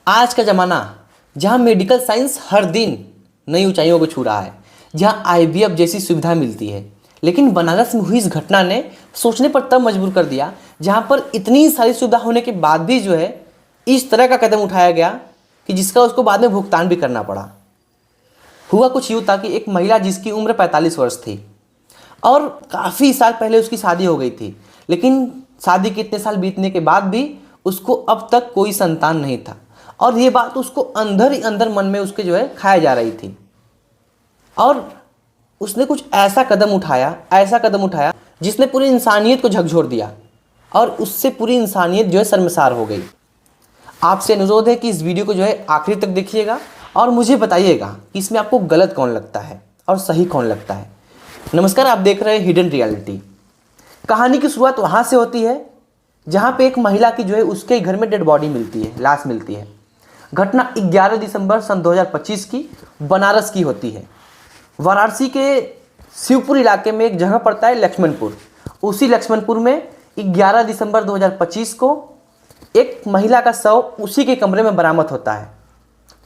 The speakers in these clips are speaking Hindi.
आज का ज़माना जहाँ मेडिकल साइंस हर दिन नई ऊंचाइयों को छू रहा है, जहाँ आईवीएफ जैसी सुविधा मिलती है, लेकिन बनारस में हुई इस घटना ने सोचने पर तब मजबूर कर दिया जहाँ पर इतनी सारी सुविधा होने के बाद भी जो है इस तरह का कदम उठाया गया कि जिसका उसको बाद में भुगतान भी करना पड़ा। हुआ कुछ यूँ था कि एक महिला जिसकी उम्र 45 वर्ष थी और काफ़ी साल पहले उसकी शादी हो गई थी, लेकिन शादी के इतने साल बीतने के बाद भी उसको अब तक कोई संतान नहीं था और ये बात उसको अंदर ही अंदर मन में उसके जो है खाया जा रही थी। और उसने कुछ ऐसा कदम उठाया जिसने पूरी इंसानियत को झकझोर दिया और उससे पूरी इंसानियत जो है शर्मसार हो गई। आपसे अनुरोध है कि इस वीडियो को जो है आखिरी तक देखिएगा और मुझे बताइएगा कि इसमें आपको गलत कौन लगता है और सही कौन लगता है। नमस्कार, आप देख रहे हैं हिडन रियलिटी। कहानी की शुरुआत वहाँ से होती है जहाँ पे एक महिला की जो है उसके घर में डेड बॉडी मिलती है, लाश मिलती है। घटना 11 दिसंबर सन 2025 की बनारस की होती है। वाराणसी के शिवपुर इलाके में एक जगह पड़ता है लक्ष्मणपुर। उसी लक्ष्मणपुर में 11 दिसंबर 2025 को एक महिला का शव उसी के कमरे में बरामद होता है।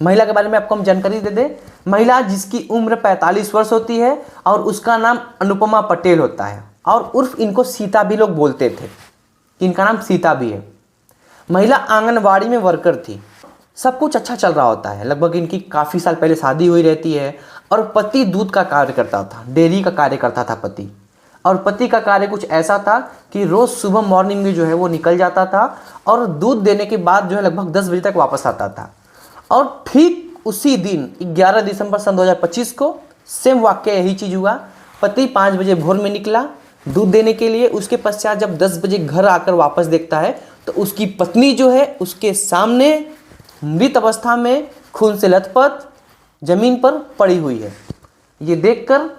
महिला के बारे में आपको हम जानकारी दे दें। महिला जिसकी उम्र 45 वर्ष होती है और उसका नाम अनुपमा पटेल होता है और उर्फ इनको सीता भी लोग बोलते थे। इनका नाम सीता भी है। महिला आंगनवाड़ी में वर्कर थी। सब कुछ अच्छा चल रहा होता है। लगभग इनकी काफ़ी साल पहले शादी हुई रहती है और पति दूध का कार्य करता था, डेयरी का कार्य करता था पति। और पति का कार्य कुछ ऐसा था कि रोज़ सुबह मॉर्निंग में जो है वो निकल जाता था और दूध देने के बाद जो है लगभग 10 बजे तक वापस आता था। और ठीक उसी दिन 11 दिसंबर सन 2025 को सेम वाक्य यही चीज़ हुआ। पति 5 बजे भोर में निकला दूध देने के लिए। उसके पश्चात जब 10 बजे घर आकर वापस देखता है तो उसकी पत्नी जो है उसके सामने मृत अवस्था में खून से लथपथ जमीन पर पड़ी हुई है। ये देखकर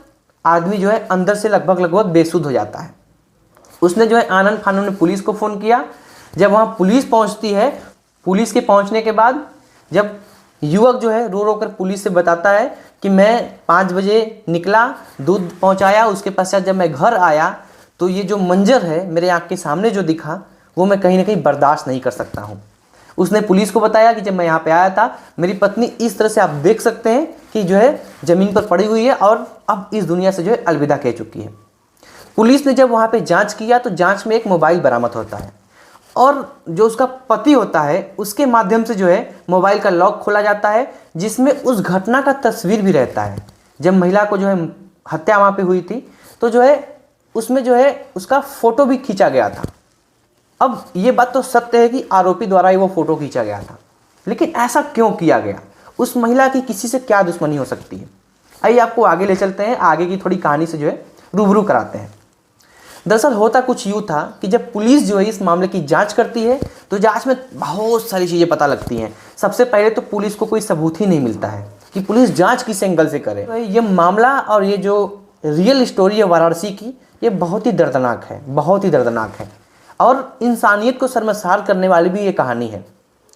आदमी जो है अंदर से लगभग बेसुध हो जाता है। उसने जो है आनन फानन में पुलिस को फ़ोन किया। जब वहाँ पुलिस पहुँचती है, पुलिस के पहुँचने के बाद जब युवक जो है रो रो कर पुलिस से बताता है कि मैं 5 बजे निकला, दूध पहुँचाया, उसके पश्चात जब मैं घर आया तो ये जो मंजर है मेरे आँख के सामने जो दिखा वो मैं कहीं ना कहीं बर्दाश्त नहीं कर सकता हूँ। उसने पुलिस को बताया कि जब मैं यहाँ पे आया था मेरी पत्नी इस तरह से आप देख सकते हैं कि जो है ज़मीन पर पड़ी हुई है और अब इस दुनिया से जो है अलविदा कह चुकी है। पुलिस ने जब वहाँ पे जांच किया तो जांच में एक मोबाइल बरामद होता है और जो उसका पति होता है उसके माध्यम से जो है मोबाइल का लॉक खोला जाता है जिसमें उस घटना का तस्वीर भी रहता है। जब महिला को जो है हत्या वहाँ पर हुई थी तो जो है उसमें जो है उसका फ़ोटो भी खींचा गया था। अब ये बात तो सत्य है कि आरोपी द्वारा ही वो फ़ोटो खींचा गया था, लेकिन ऐसा क्यों किया गया? उस महिला की किसी से क्या दुश्मनी हो सकती है? आइए आपको आगे ले चलते हैं, आगे की थोड़ी कहानी से जो है रूबरू कराते हैं। दरअसल होता कुछ यूँ था कि जब पुलिस जो है इस मामले की जांच करती है तो जांच में बहुत सारी चीज़ें पता लगती हैं। सबसे पहले तो पुलिस को कोई सबूत ही नहीं मिलता है कि पुलिस जाँच किस एंगल से करे। तो ये मामला और ये जो रियल स्टोरी है वाराणसी की, ये बहुत ही दर्दनाक है, बहुत ही दर्दनाक है और इंसानियत को शर्मसार करने वाली भी ये कहानी है।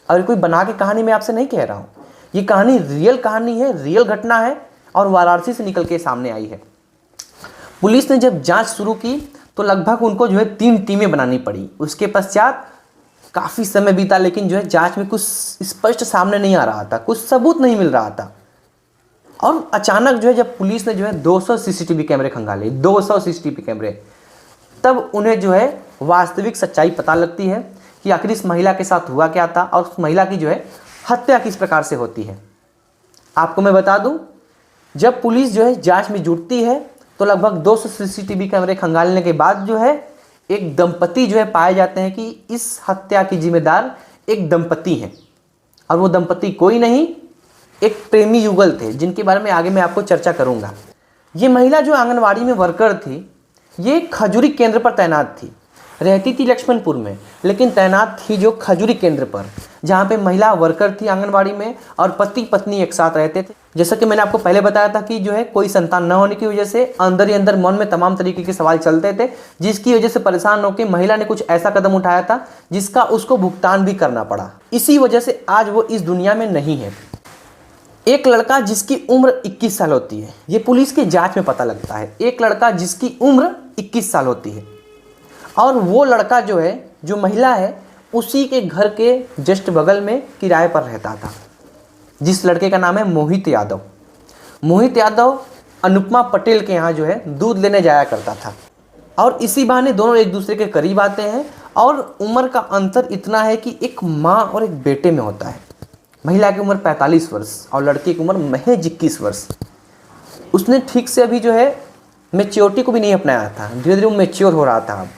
और कोई बना के कहानी मैं आपसे नहीं कह रहा हूँ, ये कहानी रियल कहानी है, रियल घटना है और वाराणसी से निकल के सामने आई है। पुलिस ने जब जांच शुरू की तो लगभग उनको जो है 3 टीमें बनानी पड़ी। उसके पश्चात काफ़ी समय बीता, लेकिन जो है जांच में कुछ स्पष्ट सामने नहीं आ रहा था, कुछ सबूत नहीं मिल रहा था। और अचानक जो है जब पुलिस ने जो है 200 सीसीटीवी कैमरे खंगाले, 200 सीसीटीवी कैमरे, तब उन्हें जो है वास्तविक सच्चाई पता लगती है कि आखिर इस महिला के साथ हुआ क्या था और उस महिला की जो है हत्या किस प्रकार से होती है। आपको मैं बता दूं, जब पुलिस जो है जांच में जुटती है तो लगभग 200 सीसीटीवी कैमरे खंगालने के बाद जो है एक दंपति जो है पाए जाते हैं कि इस हत्या की जिम्मेदार एक दंपति हैं। और वो दंपति कोई नहीं, एक प्रेमी युगल थे जिनके बारे में आगे मैं आपको चर्चा करूँगा। ये महिला जो आंगनवाड़ी में वर्कर थी, ये खजूरी केंद्र पर तैनात थी। रहती थी लक्ष्मणपुर में, लेकिन तैनात थी जो खजूरी केंद्र पर, जहाँ पे महिला वर्कर थी आंगनवाड़ी में और पति पत्नी एक साथ रहते थे। जैसा कि मैंने आपको पहले बताया था कि जो है कोई संतान न होने की वजह से अंदर ही अंदर मन में तमाम तरीके के सवाल चलते थे, जिसकी वजह से परेशान होकर महिला ने कुछ ऐसा कदम उठाया था जिसका उसको भुगतान भी करना पड़ा। इसी वजह से आज वो इस दुनिया में नहीं है। एक लड़का जिसकी उम्र 21 साल होती है, ये पुलिस के जांच में पता लगता है। एक लड़का जिसकी उम्र 21 साल होती है और वो लड़का जो है, जो महिला है, उसी के घर के जस्ट बगल में किराए पर रहता था, जिस लड़के का नाम है मोहित यादव। मोहित यादव अनुपमा पटेल के यहाँ जो है दूध लेने जाया करता था, और इसी बहाने दोनों एक दूसरे के करीब आते हैं। और उम्र का अंतर इतना है कि एक माँ और एक बेटे में होता है। महिला की उम्र 45 वर्ष और लड़के की उम्र महज 21 वर्ष। उसने ठीक से अभी जो है मैच्योरिटी को भी नहीं अपनाया था, धीरे धीरे वो मैच्योर हो रहा था।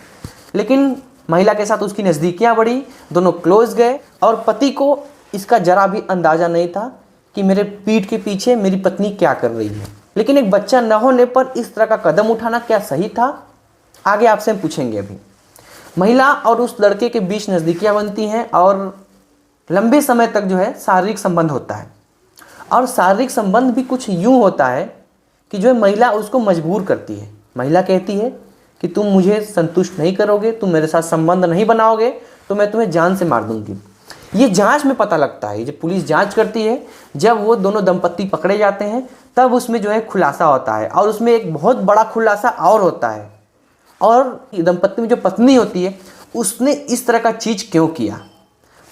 लेकिन महिला के साथ उसकी नज़दीकियाँ बढ़ी, दोनों क्लोज गए, और पति को इसका जरा भी अंदाज़ा नहीं था कि मेरे पीठ के पीछे मेरी पत्नी क्या कर रही है। लेकिन एक बच्चा न होने पर इस तरह का कदम उठाना क्या सही था, आगे आपसे हम पूछेंगे। अभी महिला और उस लड़के के बीच नज़दीकियाँ बनती हैं और लंबे समय तक जो है शारीरिक संबंध होता है। और शारीरिक संबंध भी कुछ यूँ होता है कि जो है महिला उसको मजबूर करती है। महिला कहती है कि तुम मुझे संतुष्ट नहीं करोगे, तुम मेरे साथ संबंध नहीं बनाओगे तो मैं तुम्हें जान से मार दूंगी। ये जांच में पता लगता है, जब पुलिस जांच करती है, जब वो दोनों दंपत्ति पकड़े जाते हैं, तब उसमें जो है खुलासा होता है। और उसमें एक बहुत बड़ा खुलासा और होता है, और दंपत्ति में जो पत्नी होती है उसने इस तरह का चीज़ क्यों किया।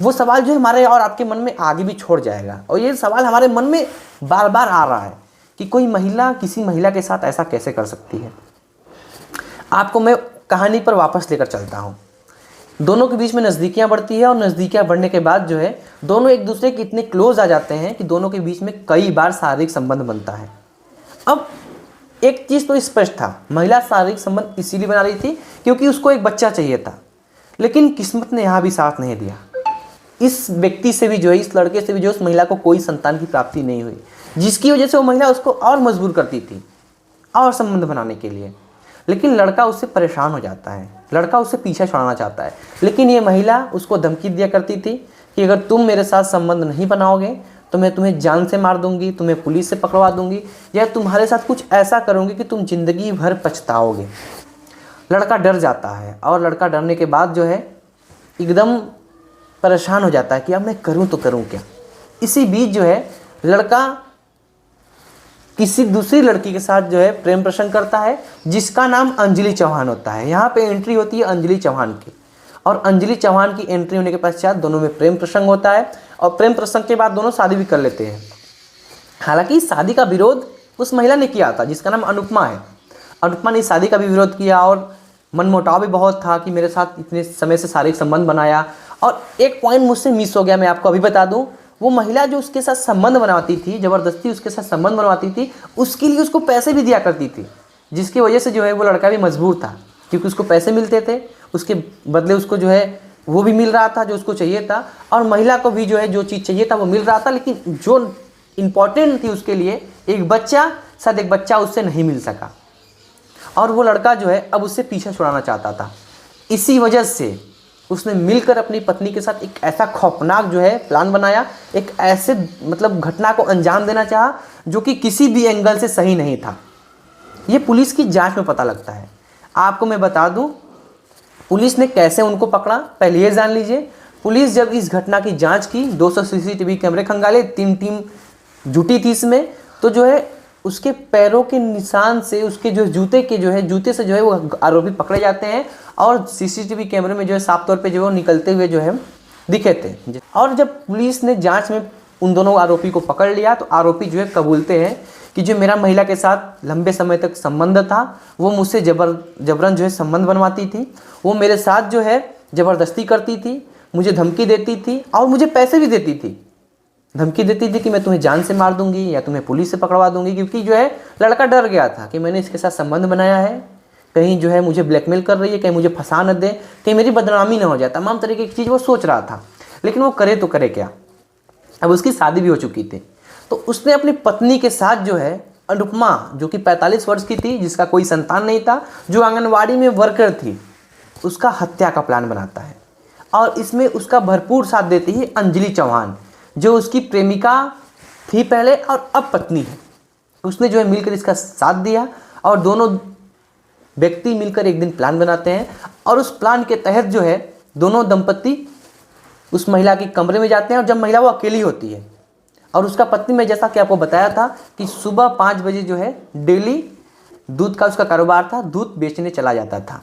वो सवाल जो है हमारे और आपके मन में आगे भी छोड़ जाएगा। और ये सवाल हमारे मन में बार बार आ रहा है कि कोई महिला किसी महिला के साथ ऐसा कैसे कर सकती है। आपको मैं कहानी पर वापस लेकर चलता हूँ। दोनों के बीच में नज़दीकियाँ बढ़ती है, और नज़दीकियाँ बढ़ने के बाद जो है दोनों एक दूसरे के इतने क्लोज आ जाते हैं कि दोनों के बीच में कई बार शारीरिक संबंध बनता है। अब एक चीज़ तो स्पष्ट था, महिला शारीरिक संबंध इसीलिए बना रही थी क्योंकि उसको एक बच्चा चाहिए था। लेकिन किस्मत ने यहाँ भी साथ नहीं दिया। इस व्यक्ति से भी जो है, इस लड़के से भी जो उस महिला को कोई संतान की प्राप्ति नहीं हुई, जिसकी वजह से वो महिला उसको और मजबूर करती थी और संबंध बनाने के लिए। लेकिन लड़का उससे परेशान हो जाता है, लड़का उससे पीछा छुड़ाना चाहता है। लेकिन ये महिला उसको धमकी दिया करती थी कि अगर तुम मेरे साथ संबंध नहीं बनाओगे तो मैं तुम्हें जान से मार दूंगी, तुम्हें पुलिस से पकड़वा दूंगी, या तुम्हारे साथ कुछ ऐसा करूंगी कि तुम जिंदगी भर पछताओगे। लड़का डर जाता है, और लड़का डरने के बाद जो है एकदम परेशान हो जाता है कि अब मैं करूं तो करूं क्या। इसी बीच जो है लड़का किसी दूसरी लड़की के साथ जो है प्रेम प्रसंग करता है, जिसका नाम अंजलि चौहान होता है। यहाँ पे एंट्री होती है अंजलि चौहान की, और अंजलि चौहान की एंट्री होने के पश्चात दोनों में प्रेम प्रसंग होता है, और प्रेम प्रसंग के बाद दोनों शादी भी कर लेते हैं। हालांकि शादी का विरोध उस महिला ने किया था जिसका नाम अनुपमा है। अनुपमा ने शादी का भी विरोध किया, और मनमुटाव भी बहुत था कि मेरे साथ इतने समय से शारीरिक संबंध बनाया। और एक पॉइंट मुझसे मिस हो गया, मैं आपको अभी बता दूं। वो महिला जो उसके साथ संबंध बनवाती थी, ज़बरदस्ती उसके साथ संबंध बनवाती थी, उसके लिए उसको पैसे भी दिया करती थी, जिसकी वजह से जो है वो लड़का भी मजबूर था, क्योंकि उसको पैसे मिलते थे, उसके बदले उसको जो है वो भी मिल रहा था जो उसको चाहिए था, और महिला को भी जो है जो चीज़ चाहिए था वो मिल रहा था। लेकिन जो इम्पोर्टेंट थी उसके लिए, एक बच्चा, शायद एक बच्चा उससे नहीं मिल सका, और वो लड़का जो है अब उससे पीछा छुड़ाना चाहता था। इसी वजह से उसने मिलकर अपनी पत्नी के साथ एक ऐसा खौफनाक जो है प्लान बनाया, एक ऐसे मतलब घटना को अंजाम देना चाहा जो कि किसी भी एंगल से सही नहीं था। ये पुलिस की जांच में पता लगता है। आपको मैं बता दूं पुलिस ने कैसे उनको पकड़ा, पहले ये जान लीजिए। पुलिस जब इस घटना की जांच की, 200 सीसीटीवी कैमरे खंगाले, 3 टीम जुटी थी इसमें, तो जो है उसके पैरों के निशान से, उसके जो जूते से जो है वो आरोपी पकड़े जाते हैं, और सीसीटीवी कैमरे में जो है साफ तौर पे जो है निकलते हुए जो है दिखे थे। और जब पुलिस ने जांच में उन दोनों आरोपी को पकड़ लिया, तो आरोपी जो है कबूलते हैं कि जो मेरा महिला के साथ लंबे समय तक संबंध था, वो मुझसे जबरन जो है संबंध बनवाती थी, वो मेरे साथ जो है ज़बरदस्ती करती थी, मुझे धमकी देती थी और मुझे पैसे भी देती थी। धमकी देती थी कि मैं तुम्हें जान से मार दूंगी या तुम्हें पुलिस से पकड़वा दूंगी, क्योंकि जो है लड़का डर गया था कि मैंने इसके साथ संबंध बनाया है, कहीं जो है मुझे ब्लैकमेल कर रही है, कहीं मुझे फंसा न दे, कहीं मेरी बदनामी ना हो जाए, तमाम तरीके की चीज़ वो सोच रहा था। लेकिन वो करे तो करे क्या, अब उसकी शादी भी हो चुकी थी। तो उसने अपनी पत्नी के साथ जो है अनुपमा, जो कि 45 वर्ष की थी, जिसका कोई संतान नहीं था, जो आंगनवाड़ी में वर्कर थी, उसका हत्या का प्लान बनाता है। और इसमें उसका भरपूर साथ देती है अंजलि चौहान, जो उसकी प्रेमिका थी पहले और अब पत्नी है। उसने जो है मिलकर इसका साथ दिया, और दोनों व्यक्ति मिलकर एक दिन प्लान बनाते हैं, और उस प्लान के तहत जो है दोनों दंपत्ति उस महिला के कमरे में जाते हैं। और जब महिला वो अकेली होती है, और उसका पत्नी, मैं जैसा कि आपको बताया था कि सुबह 5 बजे जो है डेली दूध का उसका कारोबार था, दूध बेचने चला जाता था।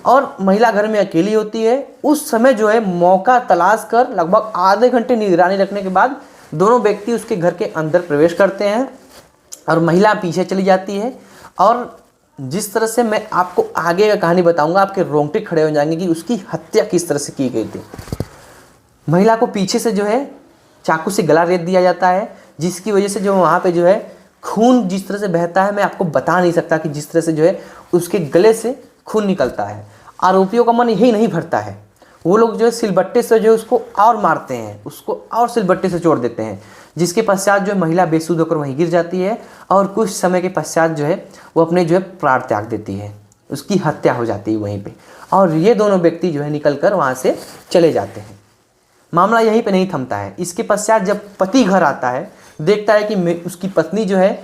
और महिला घर में अकेली होती है। उस समय जो है मौका तलाश कर लगभग आधे घंटे निगरानी रखने के बाद दोनों व्यक्ति उसके घर के अंदर प्रवेश करते हैं और महिला पीछे चली जाती है। और जिस तरह से मैं आपको आगे का कहानी बताऊंगा, आपके रोंगटे खड़े हो जाएंगे कि उसकी हत्या किस तरह से की गई थी। महिला को पीछे से जो है चाकू से गला रेत दिया जाता है, जिसकी वजह से जो वहाँ पे जो है खून जिस तरह से बहता है मैं आपको बता नहीं सकता कि जिस तरह से जो है उसके गले से खून निकलता है। आरोपियों का मन यही नहीं भरता है, वो लोग जो है सिलबट्टे से जो है उसको और मारते हैं, उसको और सिलबट्टे से चोड़ देते हैं, जिसके पश्चात जो है महिला बेसुध होकर वहीं गिर जाती है और कुछ समय के पश्चात जो है वो अपने जो है प्राण त्याग देती है, उसकी हत्या हो जाती है वहीं पे। और ये दोनों व्यक्ति जो है निकल कर वहाँ से चले जाते हैं। मामला यहीं पे नहीं थमता है। इसके पश्चात जब पति घर आता है, देखता है कि उसकी पत्नी जो है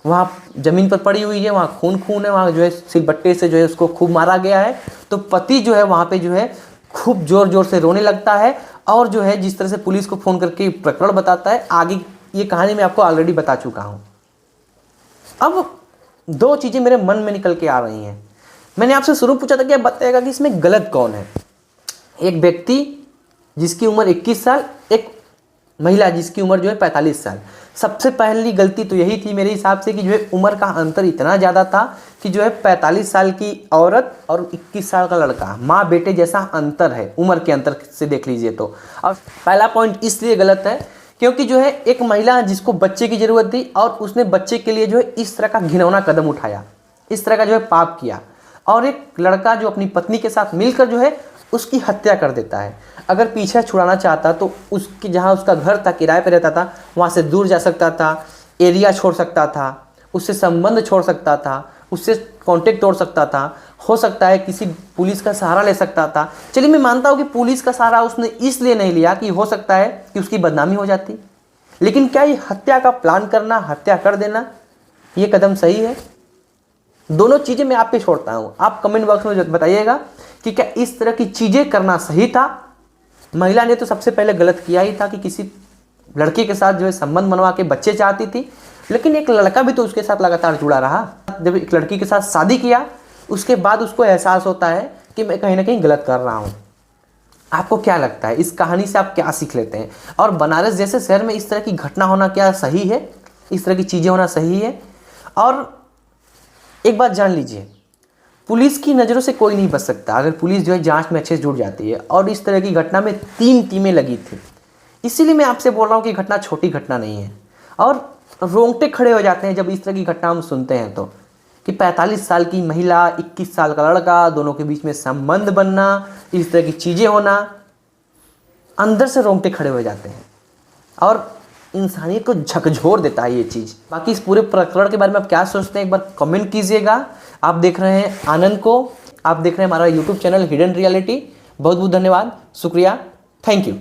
वहाँ ज़मीन पर पड़ी हुई है, वहाँ खून खून है, वहाँ जो है सिलबट्टे से जो है उसको खूब मारा गया है। तो पति जो है वहाँ पे जो है खूब ज़ोर ज़ोर से रोने लगता है और जो है जिस तरह से पुलिस को फ़ोन करके प्रकरण बताता है, आगे ये कहानी मैं आपको ऑलरेडी बता चुका हूँ। अब दो चीज़ें मेरे मन में निकल के आ रही हैं। मैंने आपसे शुरू पूछा था कि आप बताइएगा कि इसमें गलत कौन है। एक व्यक्ति जिसकी उम्र 21 साल, एक महिला जिसकी उम्र जो है 45 साल। सबसे पहली गलती तो यही थी मेरे हिसाब से कि जो है उम्र का अंतर इतना ज़्यादा था कि जो है 45 साल की औरत और 21 साल का लड़का, माँ बेटे जैसा अंतर है उम्र के अंतर से देख लीजिए तो। और पहला पॉइंट इसलिए गलत है क्योंकि जो है एक महिला जिसको बच्चे की ज़रूरत थी और उसने बच्चे के लिए जो है इस तरह का घिनौना कदम उठाया, इस तरह का जो है पाप किया। और एक लड़का जो अपनी पत्नी के साथ मिलकर जो है उसकी हत्या कर देता है। अगर पीछे छुड़ाना चाहता तो उसकी जहाँ उसका घर था, किराए पे रहता था, वहाँ से दूर जा सकता था, एरिया छोड़ सकता था, उससे संबंध छोड़ सकता था, उससे कांटेक्ट तोड़ सकता था, हो सकता है किसी पुलिस का सहारा ले सकता था। चलिए मैं मानता हूँ कि पुलिस का सहारा उसने इसलिए नहीं लिया कि हो सकता है कि उसकी बदनामी हो जाती, लेकिन क्या ये हत्या का प्लान करना, हत्या कर देना, ये कदम सही है? दोनों चीज़ें मैं आप पे छोड़ता हूँ, आप कमेंट बॉक्स में बताइएगा कि क्या इस तरह की चीज़ें करना सही था। महिला ने तो सबसे पहले गलत किया ही था कि किसी लड़के के साथ जो है संबंध बनवा के बच्चे चाहती थी, लेकिन एक लड़का भी तो उसके साथ लगातार जुड़ा रहा। जब एक लड़की के साथ शादी किया उसके बाद उसको एहसास होता है कि मैं कहीं ना कहीं गलत कर रहा हूँ। आपको क्या लगता है, इस कहानी से आप क्या सीख लेते हैं? और बनारस जैसे शहर में इस तरह की घटना होना क्या सही है? इस तरह की चीज़ें होना सही है? और एक बात जान लीजिए, पुलिस की नज़रों से कोई नहीं बच सकता अगर पुलिस जो है जांच में अच्छे से जुट जाती है। और इस तरह की घटना में 3 टीमें लगी थी, इसीलिए मैं आपसे बोल रहा हूँ कि घटना छोटी घटना नहीं है। और रोंगटे खड़े हो जाते हैं जब इस तरह की घटना हम सुनते हैं तो, कि 45 साल की महिला, 21 साल का लड़का, दोनों के बीच में संबंध बनना, इस तरह की चीज़ें होना, अंदर से रोंगटे खड़े हो जाते हैं और इंसानियत को झकझोर देता है ये चीज़। बाकी इस पूरे प्रकरण के बारे में आप क्या सोचते हैं एक बार कमेंट कीजिएगा। आप देख रहे हैं आनंद को, आप देख रहे हैं हमारा यूट्यूब चैनल हिडन रियलिटी। बहुत बहुत धन्यवाद, शुक्रिया, थैंक यू।